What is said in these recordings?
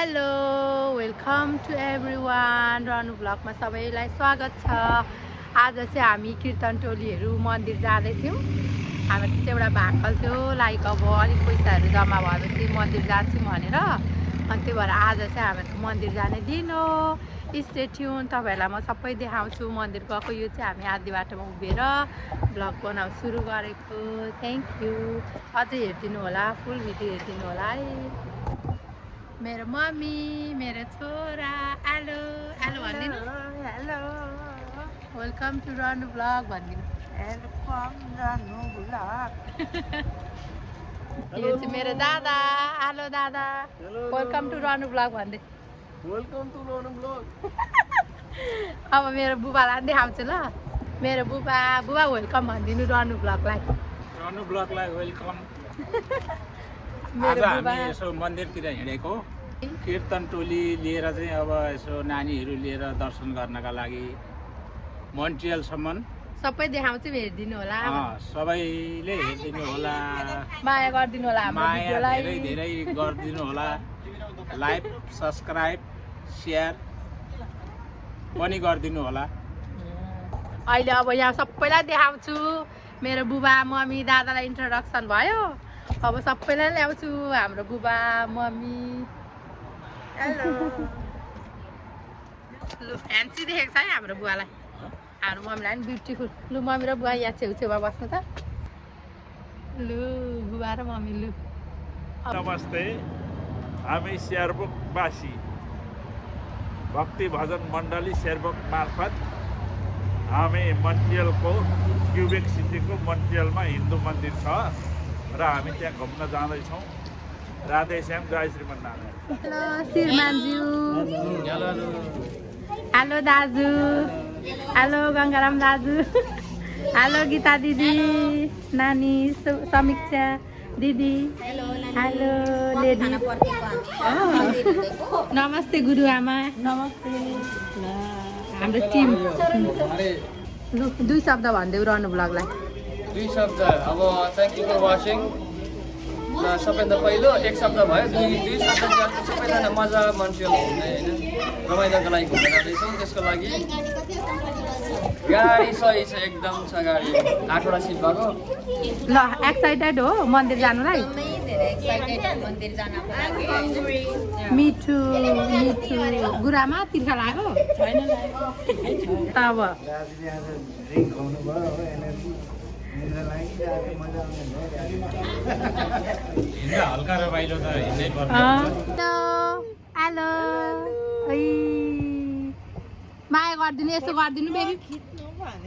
Hello welcome to everyone रनु ब्लगमा सबैलाई स्वागत छ। आज चाहिँ हामी कीर्तन टोलीहरू मन्दिर जाँदैछौँ। हाम्रो चाहिँ एउटा भाकल थियो, लाइक अब अलिक पैसाहरू जम्मा भएपछि मन्दिर जान्छौँ भनेर। अनि त्यही भएर आज चाहिँ हामीहरूको मन्दिर जाने दिन हो। स्टे ट्युन, तपाईँहरूलाई म सबै देखाउँछु मन्दिर गएको। यो चाहिँ हामी आधी बाटोमा उभिएर ब्लग बनाउनु सुरु गरेको। थ्याङ्क यू, अझै हेरिदिनु होला, फुल भिडियो हेरिदिनु होला है। मेरो मम्मी, मेरो छोरा, हेलो हेलो भनिदिनु। Hello, welcome to Ranu blog भनिदिनु। Welcome Ranu blog. यो चाहिँ मेरो दादा, हेलो दादा, वेलकम टु रनु ब्लग भन्दै। Welcome to Ranu blog. अब मेरो बुबालाई पनि देखाउँछु ल। मेरो बुबा वेलकम भनिदिनु रनु ब्लगलाई। रनु ब्लगलाई वेलकम। मेरो आज बुबा हामी यसो मन्दिरतिर हिँडेको, कीर्तन टोली लिएर चाहिँ अब यसो नानीहरू लिएर दर्शन गर्नका लागि मोन्ट्रियलसम्म। सबै देखाउँछु, हेरिदिनु होला, सबैले हेरिदिनु होला, माया गरिदिनु होला, हाम्रो माया भिडियोलाई धेरै धेरै गरिदिनु होला। लाइक, सब्सक्राइब, सेयर पनि गरिदिनु होला। अहिले अब यहाँ सबैलाई देखाउँछु। मेरो बुबा मम्मी दादालाई इन्ट्रोडक्सन भयो, अब सबैलाई ल्याउँछु। हाम्रो बुबा मम्मी, हेलो लु फ्यान्सी देखेको छ है हाम्रो बुवालाई। हाम्रो मम्मीलाई पनि ब्युटिफुल। लु मम्मी र बुवा यहाँ छेउछेउमा बस्नु त। लु बुबा र मम्मी, लु नमस्ते। हामी शेरबुकवासी भक्ति भजन मण्डली शेरबुक मार्फत हामी मन्ट्रियलको क्युबेक सिटीको मन्ट्रियलमा हिन्दू मन्दिर छ र हामी त्यहाँ घुम्न जाँदैछौँ। राधेश्याम, जय श्रीमन्नारायण। हेलो श्रीमानज्यू, हेलो दाजु, हेलो गङ्गाराम दाजु, हेलो गीता दिदी, नानी समीक्षा दिदी, हेलो लेडी, नमस्ते गुरुआमा, नमस्ते। हाम्रो टिम लु 2 शब्द भनिदेऊ रनु ब्लगलाई। 2 शब्द अब थ्याङ्क यू फर वाचिङ। सबैभन्दा पहिलो 1 शब्द भयो, 2 शब्द सबैजना मजा मन्ट्रियल घुम्ने होइन, रमाइलोको लागि घुम्न जाँदैछौँ। त्यसको लागि गाडी सही छ, एकदम छ गाडी, 8वटा सिट भएको। ल एक्साइटेड हो मन्दिर जानुलाई? मिठो मिठो। गुरामा तिर्खा लाग्यो तब हल्का रमाइलो त हिँड्नै पर्छ। हेलो, माया गरिदिनु, यसो गरिदिनु बेबी।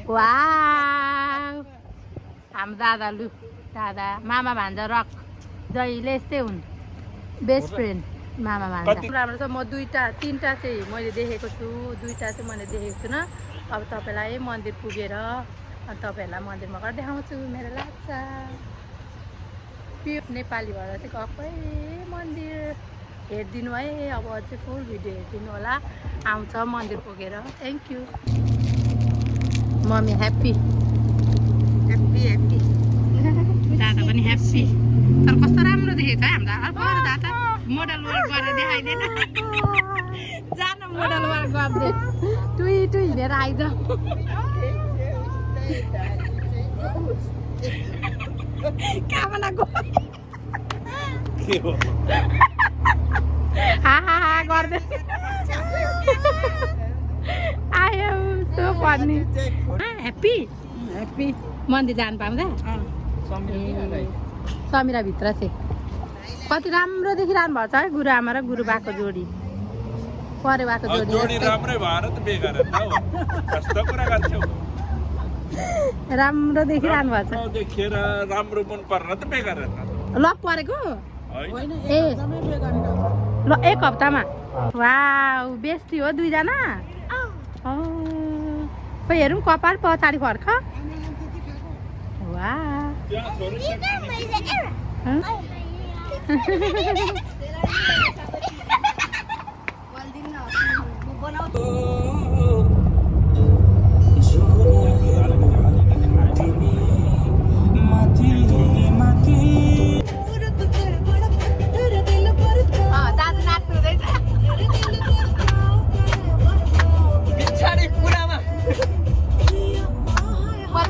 वाउ, हाम्रो दादा, लु दादा मामा भान्जा रक जहिले यस्तै हुन्, बेस्ट फ्रेन्ड मामा भान्जा। राम्रो छ। म 3टा चाहिँ मैले देखेको छु, 2टा चाहिँ मैले देखेको छुइनँ। अब तपाईँलाई मन्दिर पुगेर अनि तपाईँहरूलाई मन्दिरमा गएर देखाउँछु। मेरो लाग्छ प्योर नेपाली भएर चाहिँ गएकै मन्दिर हेरिदिनु है। अब अझै फुल भिडियो हेरिदिनु होला, आउँछ मन्दिर पुगेर। Thank you. Mummy happy happy happy, दादा पनि ह्याप्पी। तर कस्तो राम्रो देखेको छ हाम्रो अर्को दादा। मोडल वर्क गरेर देखाइदिएन, जान मोडल वर्क गर्दै टुई टुई हिँडेर आइज। कामना गो हा गर्दै आयो सो पर्ने। ह्याप्पी ह्याप्पी मन्दिर जानु पाउँदा। समिरा भित्र चाहिँ कति राम्रो देखिरहनु भएको छ है गुरुआमा र गुरुबाको जोडी, परेवाको जोडी राम्रै भएर त बेकार कस्तो कुरा गर्छौ। राम्रो देखिरहनु भएको छ। देखेर राम्रो मन पर्न त बेकार ल परेको ए ल 1 हप्तामा। वाउ, बेस्टी हो 2जना। खोइ हेरौँ कपाल पछाडि फर्क। वाउ दाजु नाच्नु हुँदैछ।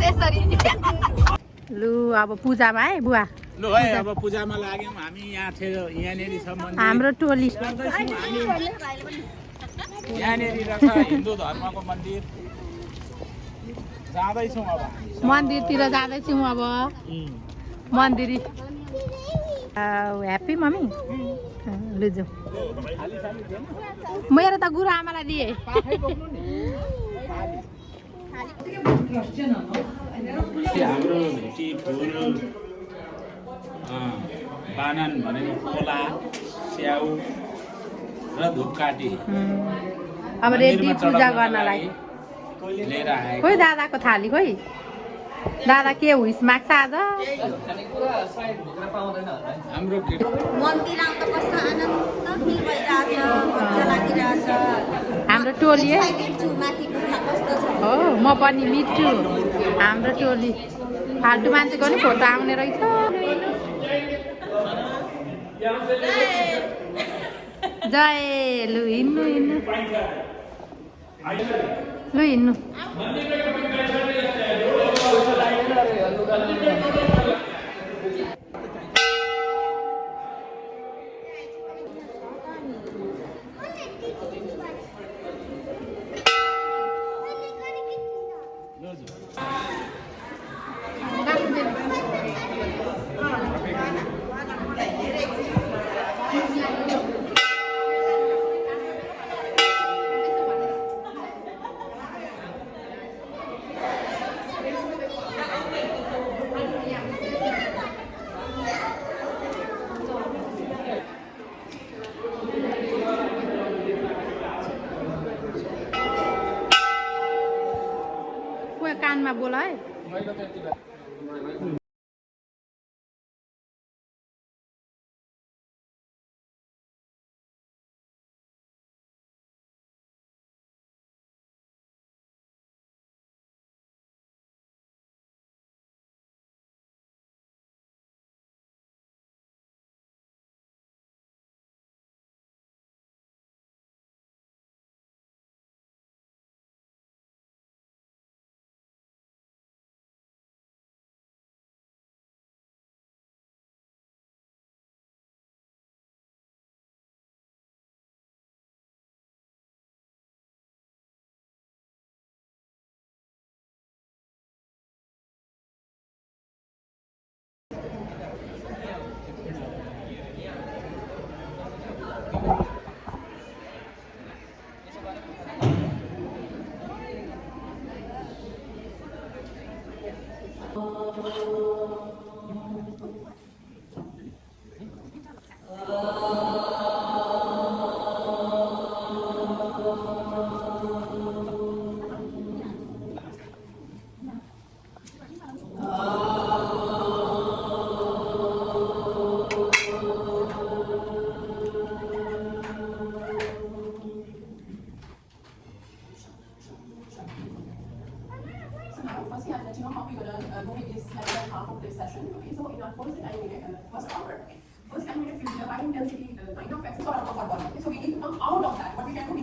त्यसरी लु अब पूजामा है बुवा लु है अब पूजामा लाग्यौँ हामी यहाँ थियो यहाँनिर छ मन्दिर हाम्रो टोली यहाँनिर रहेछ हिन्दू धर्मको मन्दिर जाँदैछौँ अब मन्दिरतिर जाँदैछौँ अब मन्दिर ह्याप्पी मम्मी लु जाउँ मेरो त गुरु आमालाई दिएँ हाम्रो भेटी फुल बानन भनेको खोला स्याउ र धुपकाठी अब रेडी पूजा गर्नलाई लिएर आएको खोइ दादाको थाली खोइ दादा के हुइस माग्छ आज हाम्रो मन्दिर आउँदा कस्तो आनन्द फिल भइरहेछ मजा लागिरहेछ हाम्रो टोली है छु माथि पुग्न कस्तो छ हो म पनि मिट्छु हाम्रो टोली फाल्टु मान्छेको नि फोटो आउने रहेछ जय लु हिँड्नु हिँड्नु लु हिँड्नु कानमा बोल है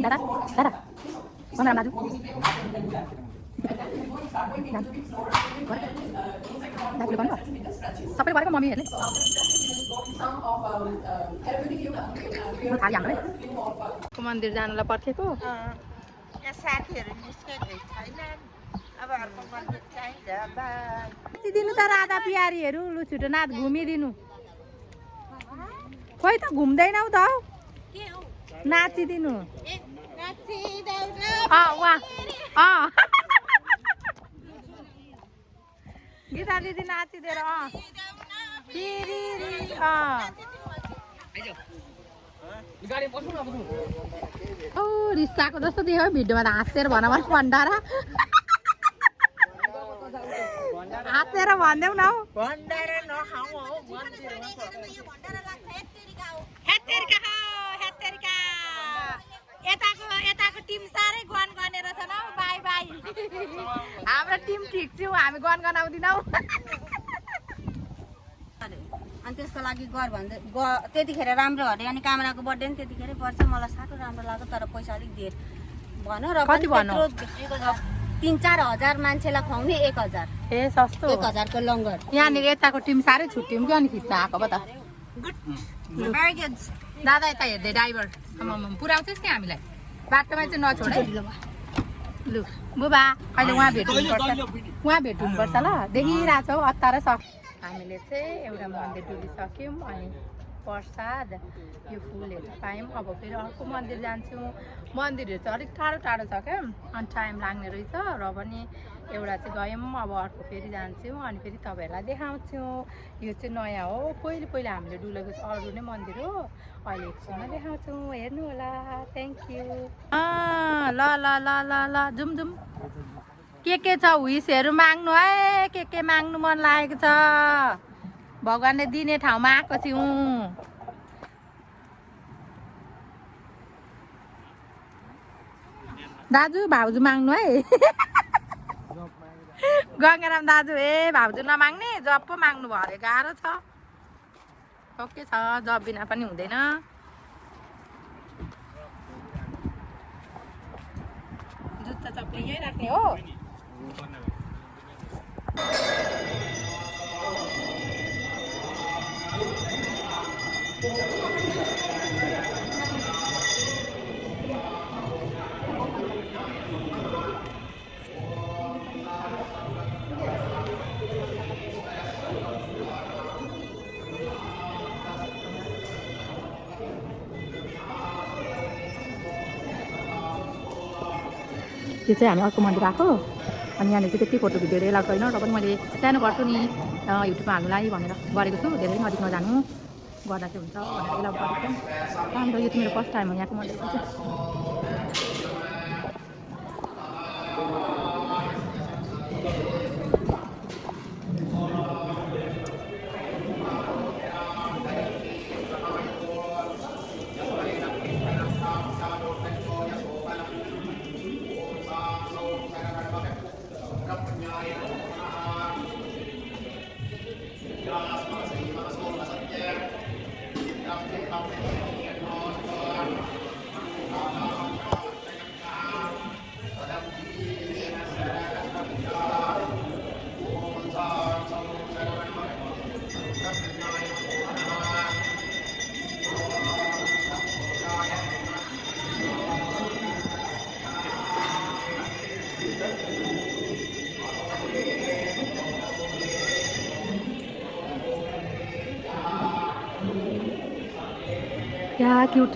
दादा दादा कौन राम दाजु दाजुले भन्नु सबै गरेको मम्मीहरूले थाली हाम्रो मन्दिर जानलाई पर्खेको यहाँ साथीहरू निस्केकै छैनन् अब अर्को मन्दिर चाहिन्छ दिनु त राधा प्यारीहरू लु छिटो नाथ घुमिदिनु खोइ त घुम्दैनौ त हौ नाचिदिनु गीता दिदी नाचिदिएर रिसाको जस्तो देख्यो भिडियोमा त हाँसेर भन भण्डारा हाँसेर भनिदेऊ न हौ यताको टिम साह्रै गन गनेर छ न बाई बाई हाम्रो टिम ठिक छौँ हामी गन गनाउँदिनौ अनि त्यसको लागि गर भन्दै त्यतिखेर राम्रो अरे अनि कामराको बर्थडे नि त्यतिखेरै पर्छ मलाई साह्रो राम्रो लाग्यो तर पैसा अलिक धेर भन र कति भन्नु 3-4 हजार मान्छेलाई खुवाउने 1000 ए सस्तो 1000 को लङ्गर यहाँनिर यताको टिम साह्रै छुट्टियौँ कि अनि खिच्न आएको पो त दादा यता हेर्दै ड्राइभर आमाम पुऱ्याउँछस् नि हामीलाई बाटोमा चाहिँ नछोड है लु बुबा अहिले उहाँ भेट्नुपर्छ ल देखिरहेको छौ अत्तार सक् हामीले चाहिँ एउटा मन्दिर डुलिसक्यौँ अनि प्रसाद यो फुल हेर्न पायौँ अब फेरि अर्को मन्दिर जान्छौँ मन्दिरहरू चाहिँ अलिक टाढो टाढो छ क्या अनि टाइम लाग्ने रहेछ र पनि एउटा चाहिँ गयौँ अब अर्को फेरि जान्छौँ अनि फेरि तपाईँहरूलाई देखाउँछौँ यो चाहिँ नयाँ हो पहिले हामीले डुलेको चाहिँ अरू नै मन्दिर हो अहिले एकछिनमा देखाउँछौँ हेर्नु होला थ्याङ्क यू ल ल ल ल ल जाउँ के छ विसहरू माग्नु है के माग्नु मन लागेको छ भगवान्ले दिने ठाउँमा आएको छौँ दाजु भाउजू माग्नु है गङ्गाराम दाजु भाउजू नमाग्ने जब पो माग्नु भयो अरे गाह्रो छ ओके छ जब बिना पनि हुँदैन जुत्ता चप्पल यहीँ राख्ने हो यो चाहिँ हामी अर्को मन्दिर आएको अनि यहाँनिर चाहिँ त्यति फोटो भिडियोहरू एलाउड छैन र पनि मैले सानो गर्छु नि युट्युबमा हाल्नुलाई भनेर गरेको छु धेरै नजिक नजानु गर्दा चाहिँ हुन्छ भनेर एलाउड गरेको छु अन्त यो चाहिँ मेरो फर्स्ट टाइम हो यहाँको मन्दिरमा चाहिँ क्या क्यूट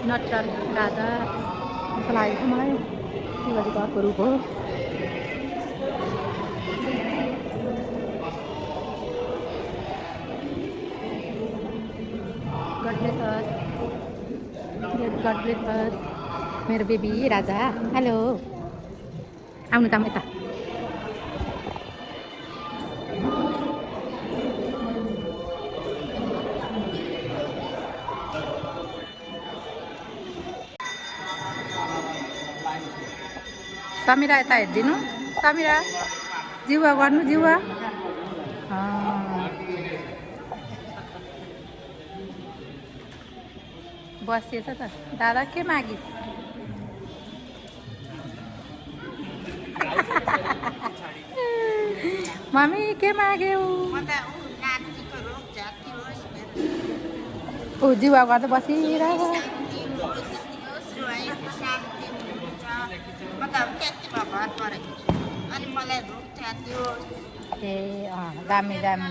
नटराज राजा जस्तो लागेको मलाई शिवजीको अर्को रूप हो God bless us. मेरो बेबी राजा हेलो आउनु त यता समीरा यता हेरिदिनु समीरा जिउवा गर्नु जिउवा बसिएछ त दादा के मागिस् मम्मी के माग्यौ ऊ जिउवा गर्दा बसिरहेको ए दामी दामी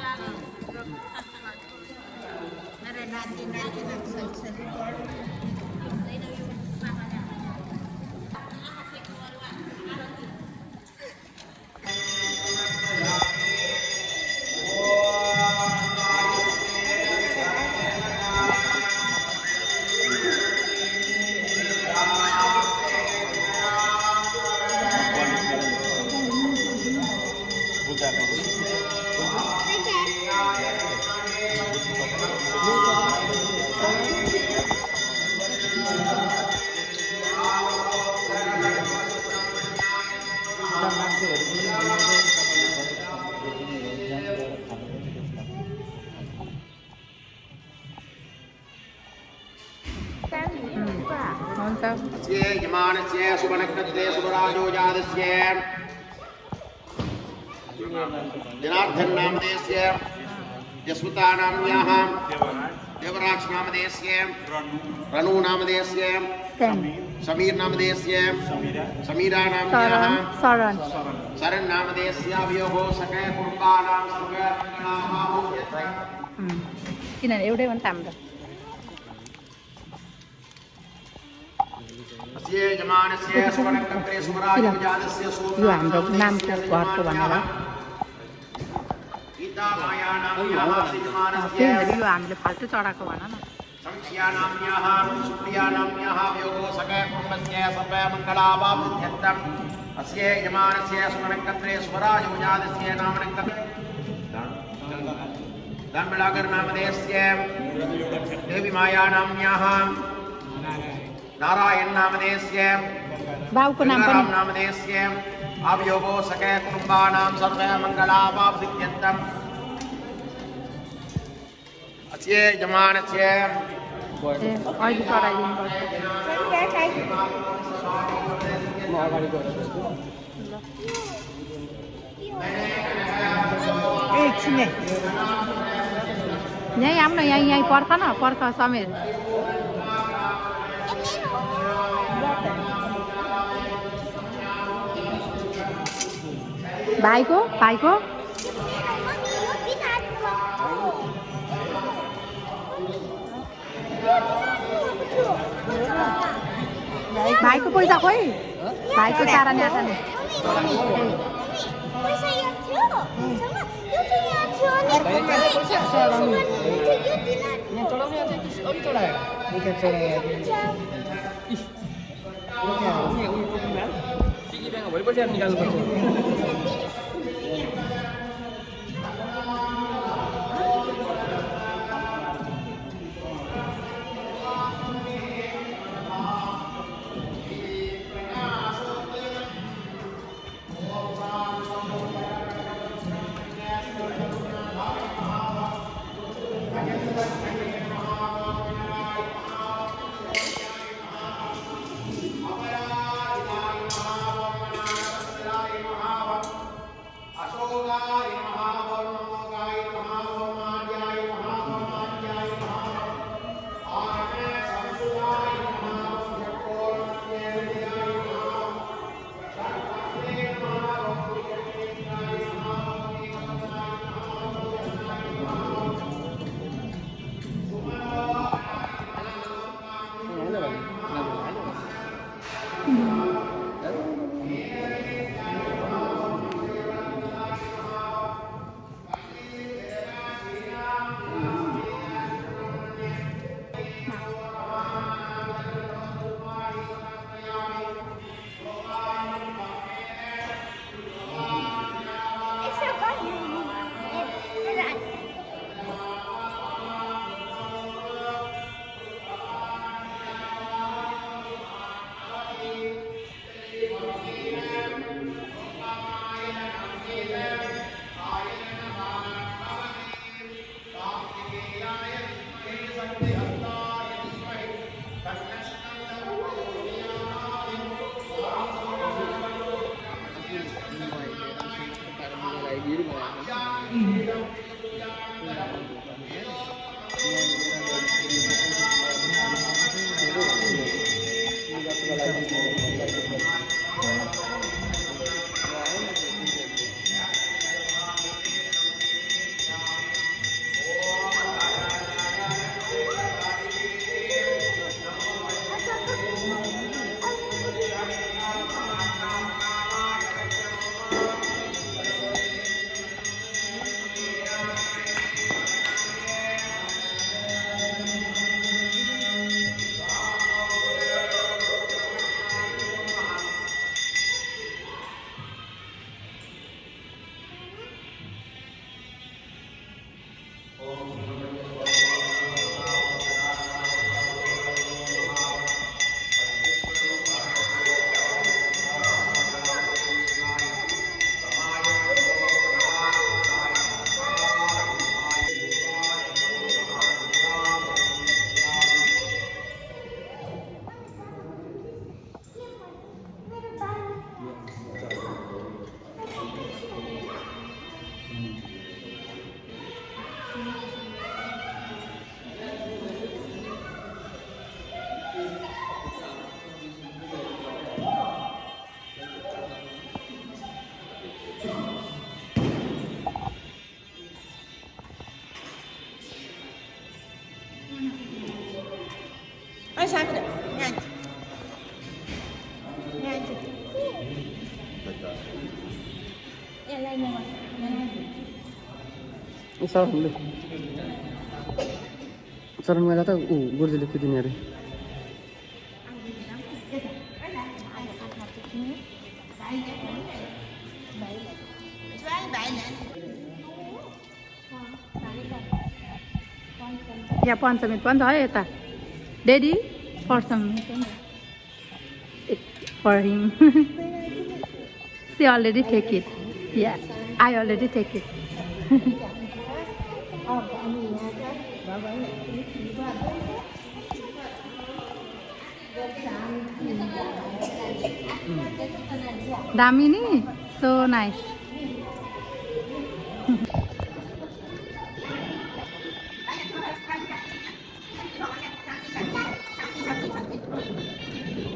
हुन्छ यजमानस्य सुवर्णक्षत्रे सुवराजोजातस्य जनार्दन नामधेयस्य यस्वता नाम्न्याः देवराज नामधेयस्य रणु नामधेयस्य समीर नामधेयस्य समीरा नाम्न्याः शरण नामधेयस्य अभियोगो सके कुटुम्बानां सर्वमङ्गलामाहो यत्रै किनभने एउटै हो नि त हाम्रो अस्य यजमानस्य सुवर्णक्षत्रे सुवराजोजातस्य यो हाम्रो नामको घरको भनेर गीता माया नाम्न्याः यजमानस्य यो हामीले फाल्टु चढाएको भन न संख्या नाम्न्याः सुप्रिया नाम्न्याः वियोगो सके कुटुम्बस्य सर्वमङ्गलावाप्त्यर्थम् अस्य यजमानस्य सुवर्णक्षत्रे सुवराजोजातस्य नामनक्षत्रे दानबेलागर नामधेयस्य देवी माया नाम्न्याः नारायण नामधेयस्य बाउको नाम पनि नामधेयस्य अवयोगो सके कुटुम्बानां सर्वमङ्गलावाप्त्यर्थम् अस्य यजमानस्य अहिले चढाइदिनु यहीँ आउन यहीँ पर्ख न पर्ख समीर भाइको भाइको पैसा खोइ भाइको चारा न्याटा नि भोलिपल्ट निकाल्नुपर्छ Ai sabe, gente. Gente. चरण मेला त गुरुजीले कुदिने अरे यहाँ पञ्चमी पनि छ है यता डेडी फर्समी for him she already take it या आई अलरेडी टेक इट दामी नि सो नाइस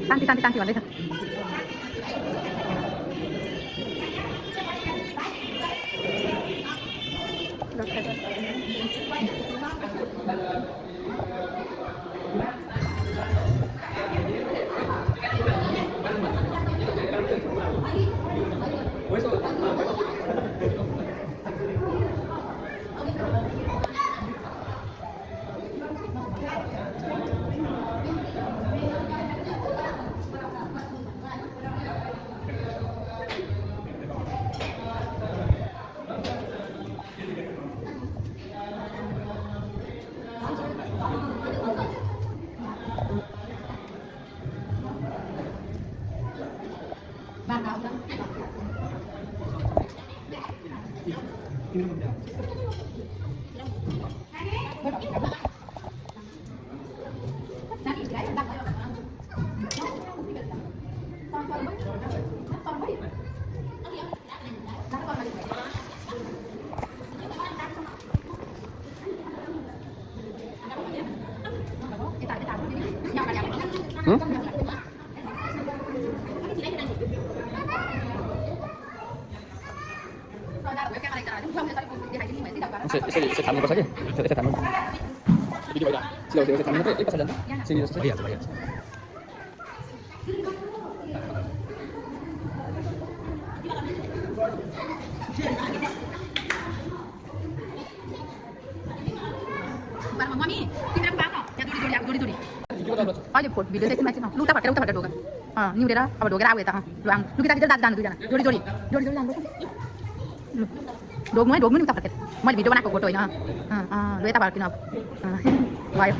शान्ति शान्ति शान्ति भन्दैछ यसरी थाल्नुपर्छ कि यसरी थाल्नु यसरी थाल्नु एक जान्छ सिनी जस्तो भइहाल्छ अहिले फोटो भिडियो चाहिँ माथि उता फटेर ढोका निउरेर अब ढोकेर आऊ यता लु आउनु लु केटाकेटी दाजु जानु दुईजना जोडी जोडी जोडी जोडी जानु लु ढोग्नु है ढोग्नु नि उता फर्केर मैले भिडियो बनाएको फोटो होइन लु यता फर्किनु अब भयो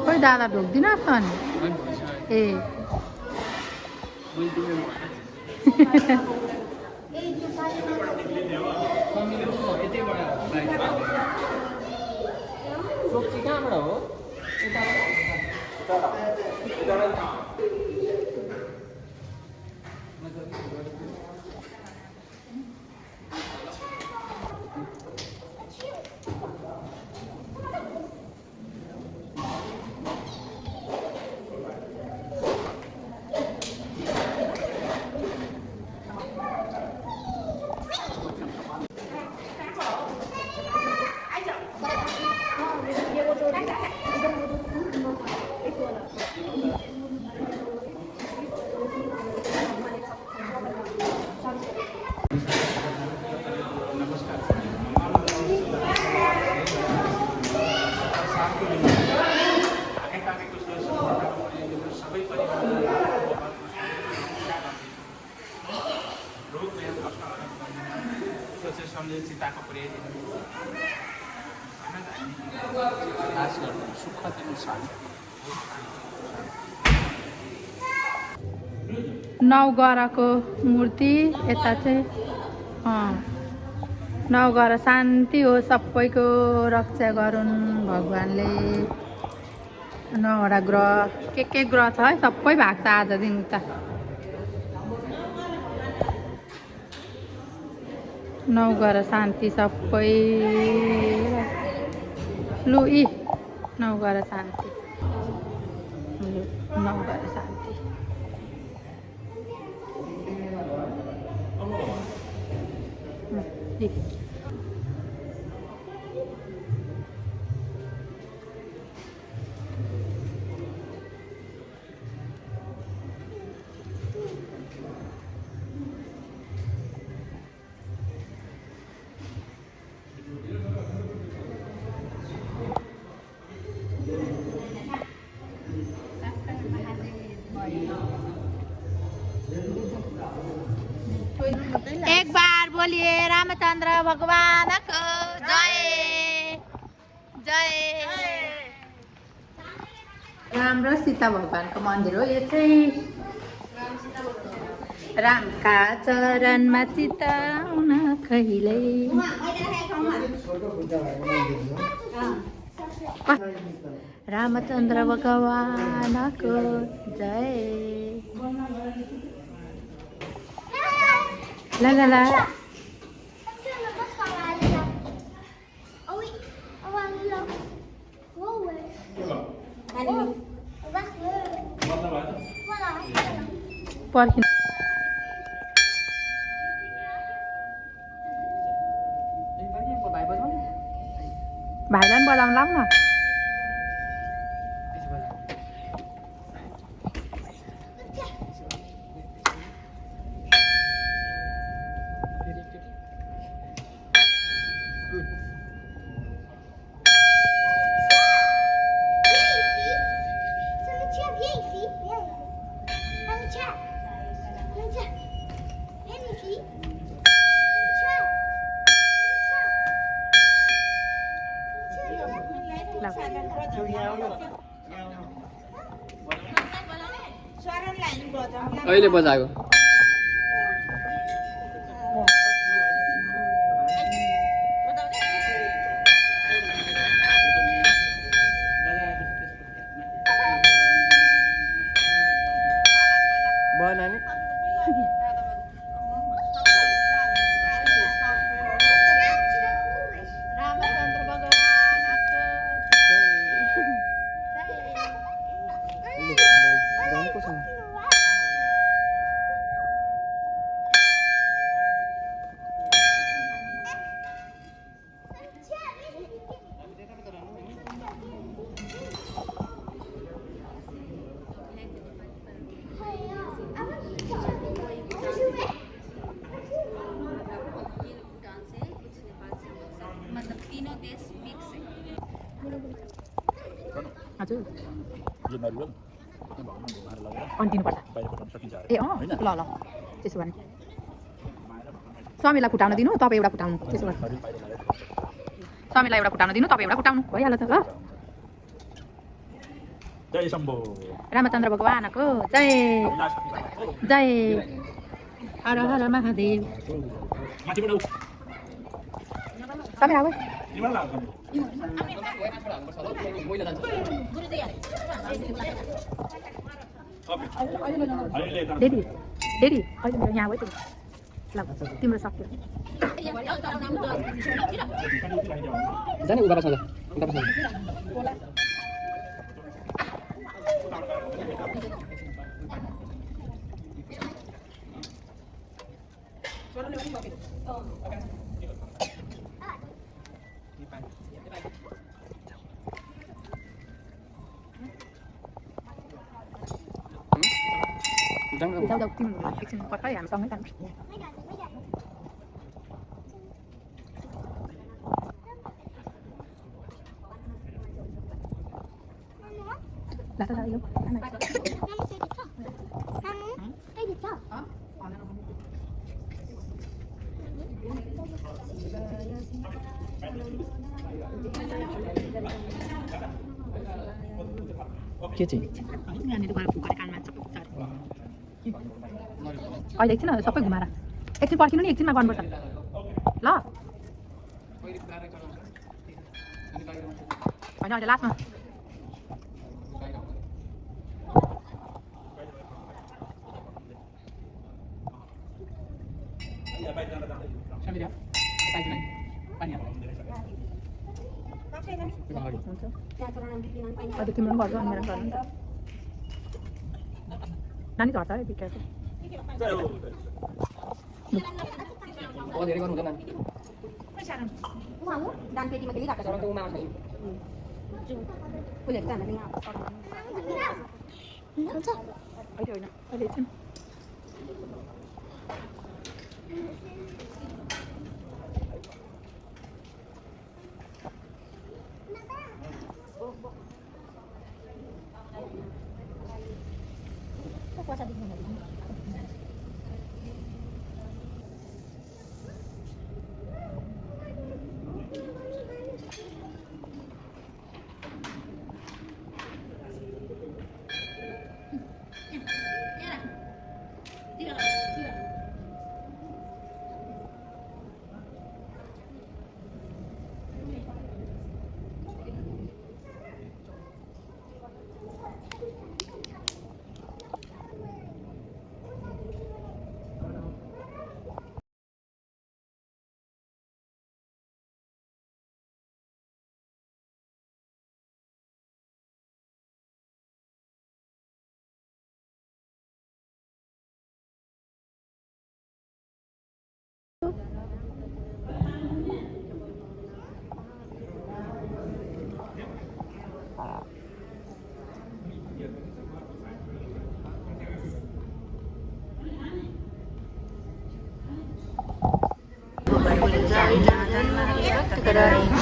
खोइ दादा ढोक्दिन त नि ए कहाँबाट हो चिताको प्रेम खास गर्दा सुख दिनु शान्ति नवग्रहको मूर्ति यता चाहिँ नगर शान्ति हो, सबैको रक्षा गरून् भगवान्ले। 9वटा ग्रह के ग्रह छ है, सबै भाग्छ आजदेखि उता। 9 गर शान्ति सबै। लु यी 9 गर शान्ति, 9 गर शान्ति। एक बार बोलिए रामचंद्र भगवान को जय जय। राम र सीता भगवानको मन्दिर हो यो चाहिँ। रामका चरणमा चिताउन कहिल्यै। रामचंद्र भगवानको जय। ला ला ला पर्खिनु। भाइलाई पनि बजाउनु लाऊ न। अहिले बजाएको बनाने रामचंद्र भगवान हजुर अन्तिनुपर्छ। ए अँ ल ल त्यसो भने स्वामीलाई फुटाउन दिनु, तपाईँ एउटा फुटाउनु। त्यसो भने स्वामीलाई एउटा फुटाउन दिनु, तपाईँ एउटा फुटाउनु, भइहाल्यो त ल। जय शम्भो। रामचंद्र भगवानको जय जय। हर हर महादेव। स्वामी आऊ। डेडी डेडी अहिले मेरो यहाँ भयो ल तिम्रो सक्यो। जाने उता बस्छ उता बस्छ। जाऊ जाऊ तिम्रो एकछिन पर्खै हामीसँगै जानु। ल त ल के चाहिँ यहाँनिर गएर फुकेर कानमा सबै पुग्छ। अहिले एकछिन सबै घुमाएर एकछिन पर्खिनु नि, एकछिनमा गर्नुपर्छ। ल होइन अहिले लास्टमा तिम्रो पनि गर्छ अनि मेरो गर्नु नानी झर्छ है बिकेको धेरै गर्नु हुँदैन अहिले होइन अहिले एकछिन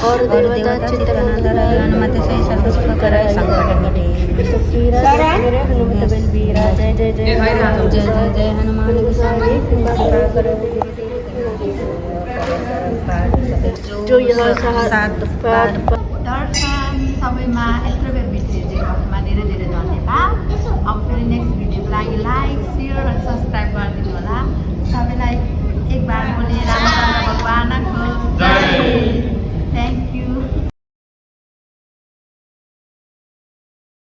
और देवता चित्रनादराय हनुमते से सर्वस्व कराय संकटहरे जय जय जय जय जय हनुमान गोसाई कृपा करो जो यह सात दर्शन सबैमा यत्रो